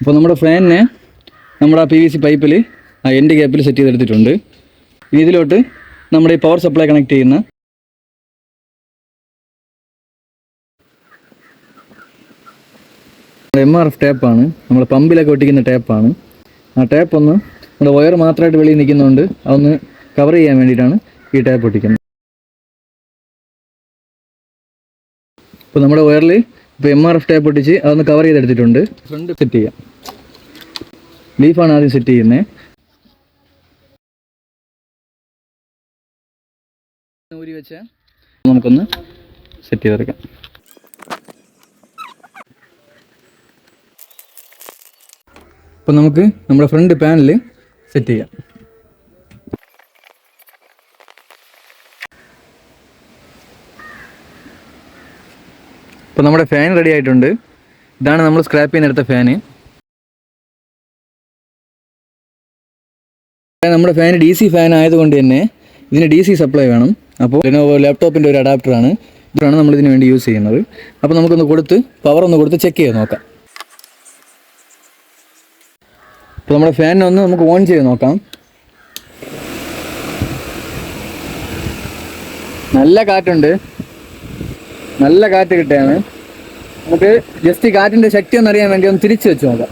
അപ്പോൾ നമ്മുടെ ഫാനിനെ നമ്മുടെ ആ PVC പൈപ്പിൽ ആ എൻഡ് ഗ്യാപ്പിൽ സെറ്റ് ചെയ്തെടുത്തിട്ടുണ്ട്. ഇനി ഇതിലോട്ട് നമ്മുടെ ഈ പവർ സപ്ലൈ കണക്ട് ചെയ്യുന്ന MRF ടാപ്പാണ്, നമ്മൾ പമ്പിലൊക്കെ ഒട്ടിക്കുന്ന ടാപ്പാണ്. ആ ടാപ്പ് ഒന്ന് നമ്മുടെ വയർ മാത്രമായിട്ട് വെളിയിൽ നിൽക്കുന്നതുകൊണ്ട് അതൊന്ന് കവർ ചെയ്യാൻ വേണ്ടിയിട്ടാണ് ഈ ടാപ്പ് ഒട്ടിക്കുന്നത്. ഇപ്പോൾ നമ്മുടെ വയറിൽ ഇപ്പോൾ MRF ടാപ്പ് ഒട്ടിച്ച് അതൊന്ന് കവർ ചെയ്തെടുത്തിട്ടുണ്ട്. ഫ്രണ്ട് സെറ്റ് ചെയ്യാം. ലീഫാണ് ആദ്യം സെറ്റ് ചെയ്യുന്നത്. ഊരി വെച്ച് നമുക്കൊന്ന് സെറ്റ് ചെയ്തെടുക്കാം. അപ്പോൾ നമുക്ക് നമ്മുടെ ഫ്രണ്ട് പാനൽ സെറ്റ് ചെയ്യാം. ഇപ്പോൾ നമ്മുടെ ഫാൻ റെഡി ആയിട്ടുണ്ട്. ഇതാണ് നമ്മൾ സ്ക്രാപ്പ് ചെയ്യുന്നെടുത്ത ഫാന്. നമ്മുടെ ഫാൻ DC ഫാൻ ആയതുകൊണ്ട് തന്നെ ഇതിന് DC സപ്ലൈ വേണം. അപ്പോൾ ലെനോവോ ലാപ്ടോപ്പിൻ്റെ ഒരു അഡാപ്റ്ററാണ്. ഇതാണ് നമ്മളിതിന് വേണ്ടി യൂസ് ചെയ്യുന്നത്. അപ്പോൾ നമുക്കൊന്ന് കൊടുത്ത് പവർ ഒന്ന് കൊടുത്ത് ചെക്ക് ചെയ്ത് നോക്കാം. അപ്പോൾ നമ്മുടെ ഫാനിനെ ഒന്ന് നമുക്ക് ഓൺ ചെയ്ത് നോക്കാം. നല്ല കാറ്റുണ്ട്, നല്ല കാറ്റ് കിട്ടുകയാണ്. നമുക്ക് ജസ്റ്റ് കാറ്റിൻ്റെ ശക്തി ഒന്നറിയാൻ വേണ്ടി ഒന്ന് തിരിച്ച് വെച്ച് നോക്കാം.